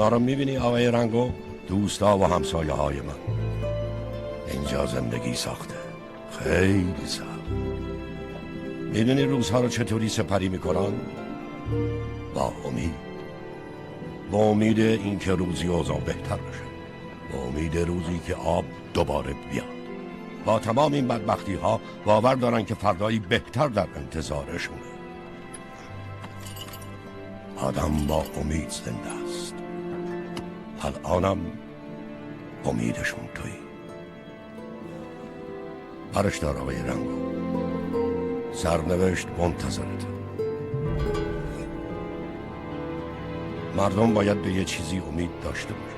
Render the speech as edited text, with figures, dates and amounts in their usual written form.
اینا رو میبینی آقای رنگو؟ دوستا و همسایه های من اینجا زندگی ساخته، خیلی سخت. میدونی روزها رو چطوری سپری میکنن؟ با امید، با امید اینکه روزی اوضاع بهتر بشه، با امید روزی که آب دوباره بیاد. با تمام این بدبختی ها باور دارن که فردایی بهتر در انتظارشونه. آدم با امید زنده است. الانم امیدشون تویی. برش دار آقای رنگو، سرنوشت منتظرته. مردم باید به یه چیزی امید داشته باشه.